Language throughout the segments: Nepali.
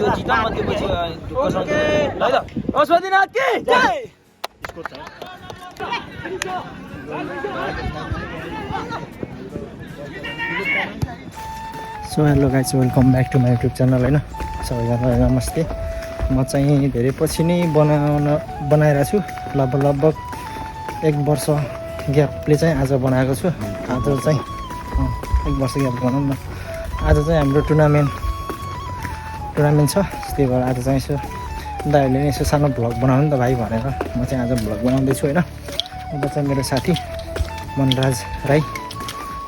यो जित्दा म त्यो पछि कसम ल ल पशुपतिनाथ की जय so hello guys welcome back to my YouTube channel होइन सबैजनालाई नमस्ते म चाहिँ धेरै पछि नै बनाइरहेको छु लगभग 1 वर्ष ग्यापले चाहिँ आज बनाएको छु आज चाहिँ 1 वर्ष ग्याप भनौँ न आज चाहिँ हाम्रो टुर्नामेन्ट छ त्यही भएर आज चाहिँ यसो दाइहरूले नि यसो सानो भ्लग बनाउनु नि त भाइ भनेर म चाहिँ आज भ्लग बनाउँदैछु होइन उता चाहिँ मेरो साथी मनराज राई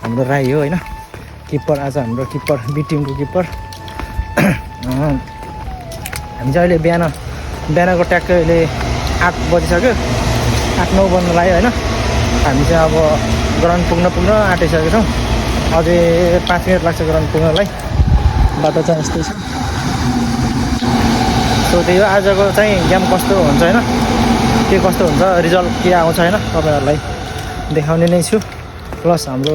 हाम्रो राई हो होइन किप्पर आज हाम्रो किप्पर बी टिमको किप्पर हामी चाहिँ अहिले बिहानको ट्याक्कै अहिले 8 बजिसक्यो 8-9 बज्न लाग्यो होइन हामी चाहिँ अब ग्राउन्ड पुग्न आँटिसकेको छौँ अझै 5 मिनट लाग्छ ग्राउन्ड पुग्नलाई बाटो चाहिँ यस्तै छ सो त्यही हो आजको चाहिँ गेम कस्तो हुन्छ होइन के कस्तो हुन्छ रिजल्ट के आउँछ होइन तपाईँहरूलाई देखाउने नै छु प्लस हाम्रो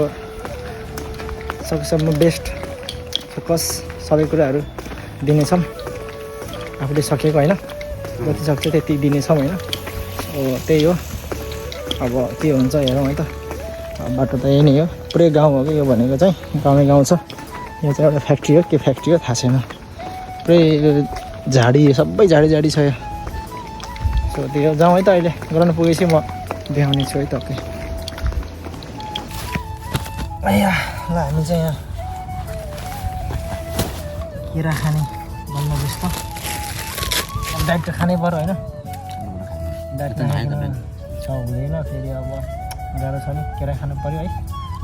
सकेसम्म बेस्ट फोकस सबै कुराहरू दिनेछौँ आफूले सकेको होइन जति सक्छ त्यति दिनेछौँ होइन अब त्यही हो अब के हुन्छ हेरौँ है त बाटो त यही नै हो पुरै गाउँ हो कि यो भनेको चाहिँ गाउँमै गाउँ छ यो चाहिँ एउटा फ्याक्ट्री हो के फ्याक्ट्री हो थाहा छैन पुरै झाडी सबै झाडी छ यो सो त्यो जाउँ है त अहिले ग्राउन्ड पुगेपछि म देखाउने छु है तपाईँ आया ल हामी चाहिँ यहाँ केरा खाने बन्न जस्तो डाइट त खानै पर्यो होइन डाइट त छ हुँदैन फेरि अब गाह्रो छ नि केरा खानु पर्यो है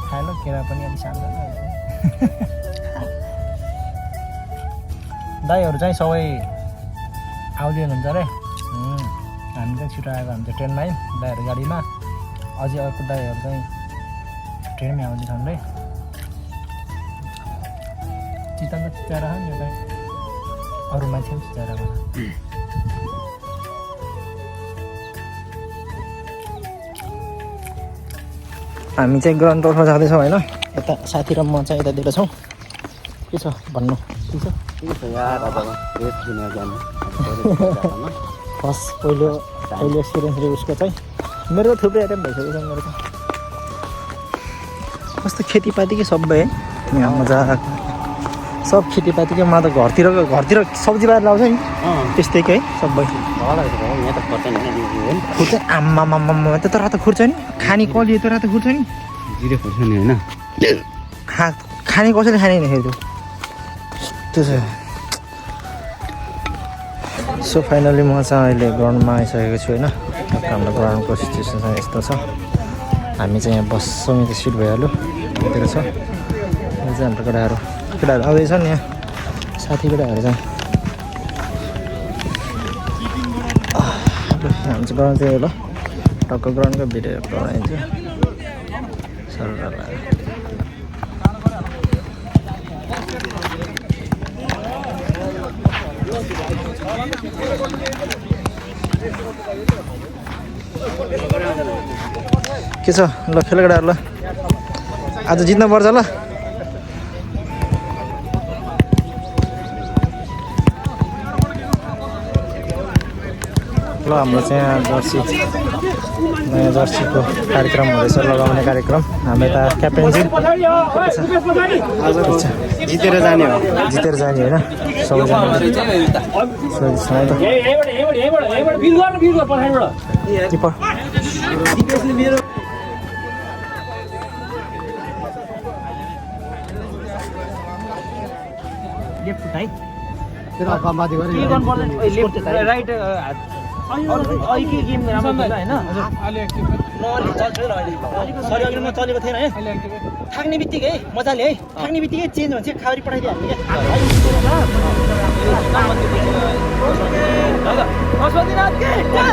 खायो केरा पनि अलिक सानो दाइहरू चाहिँ सबै आउँदै हुनुहुन्छ अरे हामी चाहिँ छिटो आएको हामी चाहिँ ट्रेनमा आयौँ दाइहरू गाडीमा अझै अर्को दाइहरू चाहिँ ट्रेनमै आउँदैछन् रे चितन त चिचाएर नि यो चाहिँ अरू मान्छे पनि चिचाएर हामी चाहिँ ग्राउन्डतर्फ जाँदैछौँ होइन यता साथी र म चाहिँ यतातिर छौँ के छ भन्नु ठिक छ फर्स्ट पहिलो एक्सपिरियन्स रे उसको चाहिँ मेरो थुप्रै आइटम भइसकेको छ मेरो त कस्तो खेतीपातीकै सबै है यहाँ मजा सब खेतीपातीकै म त घरतिर सब्जी बार लाउँछ नि त्यस्तैकै सबै खुर्छ आम्मा त्यो त रातो खुर्छ नि खाने कलियो त रातो खुर्छ नि जिरे खोर्सानी होइन खाने कसैले खाने होइन फेरि त्यो छ सो फाइनली म चाहिँ अहिले ग्राउन्डमा आइसकेको छु होइन हाम्रो ग्राउन्डको सिचुएसन चाहिँ यस्तो छ हामी चाहिँ यहाँ बस्छौँ त सिट भइहाल्यो यतिर छ यो चाहिँ हाम्रो केटाहरू आउँदैछन् यहाँ साथी केटाहरू चाहिँ हामी चाहिँ ग्राउन्ड चाहिँ ल टक्क ग्राउन्डको भिडियो बनाइदिन्छु सर के छ ल खेल केटाहरू ल आज जित्नु पर्छ ल ल हाम्रो चाहिँ यहाँ नयाँ जर्सीको कार्यक्रम हुँदैछ लगाउने कार्यक्रम हाम्रो यता क्याप्टेन्सी जितेर जाने हो होइन सबैजना राइट अहिले गेम राम्रो होइन सरी अघि म चलेको थिएन है थाक्ने बित्तिकै मजाले है थाक्ने बित्तिकै चेन्ज हुन्छ खावरी पठाइदियो हामीले क्या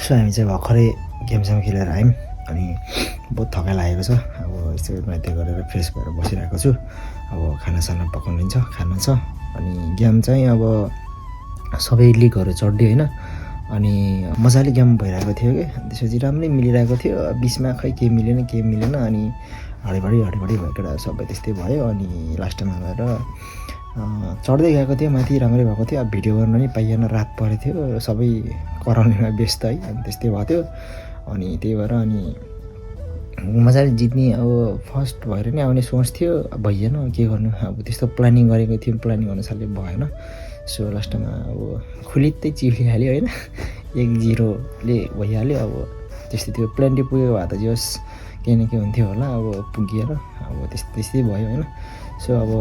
सो हामी चाहिँ भर्खरै गेमसेम खेलेर आयौँ अनि बहुत थकाइ लागेको छ अब यस्तो त्यो गरेर फ्रेस भएर बसिरहेको छु अब खानासाना पकाउनुहुन्छ खाना छ अनि गेम चाहिँ अब सबै लिगहरू चढ्यो होइन अनि मजाले गेम भइरहेको थियो कि त्यसपछि राम्रै मिलिरहेको थियो बिचमा खै के मिलेन अनि हडबडी भएकोबाट सबै त्यस्तै भयो अनि लास्टमा गएर चढ्दै गएको थियो माथि राम्रै भएको थियो अब भिडियो गर्न नि पाइएन रात परेको थियो सबै कराउनेमा व्यस्त है अनि त्यस्तै भएको थियो अनि त्यही भएर अनि मजाले जित्ने अब फर्स्ट भएर नै आउने सोच थियो भइएन के गर्नु अब त्यस्तो प्लानिङ गरेको थियौँ प्लानिङ अनुसारले भएन सो लास्टमा अब खुलित्तै चिप्लिहाल्यो होइन 1-0ले भइहाल्यो अब त्यस्तै त्यो प्लानले पुगेको भए त जस केही न केही हुन्थ्यो होला अब पुगिएर अब त्यस्तै भयो होइन सो अब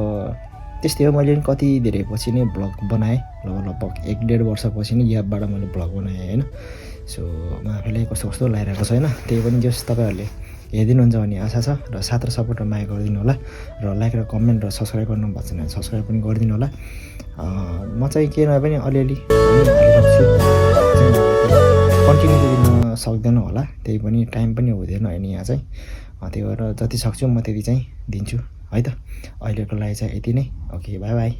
त्यस्तै हो मैले पनि कति धेरै पछि नै भ्लग बनाएँ लगभग 1-1.5 वर्षपछि नै ग्यापबाट मैले भ्लग बनाएँ होइन सो म आफैलाई कस्तो लागिरहेको छ होइन त्यही पनि जस तपाईँहरूले हेरिदिनुहुन्छ भन्ने आशा छ र साथ र सपोर्ट र माया गरिदिनु होला र लाइक र कमेन्ट र सब्सक्राइब गर्नु भएको छैन सब्सक्राइब पनि गरिदिनु होला म चाहिँ के नभए पनि अलिअलि कन्टिन्यू दिन सक्दैन होला त्यही पनि टाइम पनि हुँदैन होइन यहाँ चाहिँ त्यही भएर जति सक्छु म त्यति चाहिँ दिन्छु है त अहिलेको लागि चाहिँ यति नै ओके बाई बाई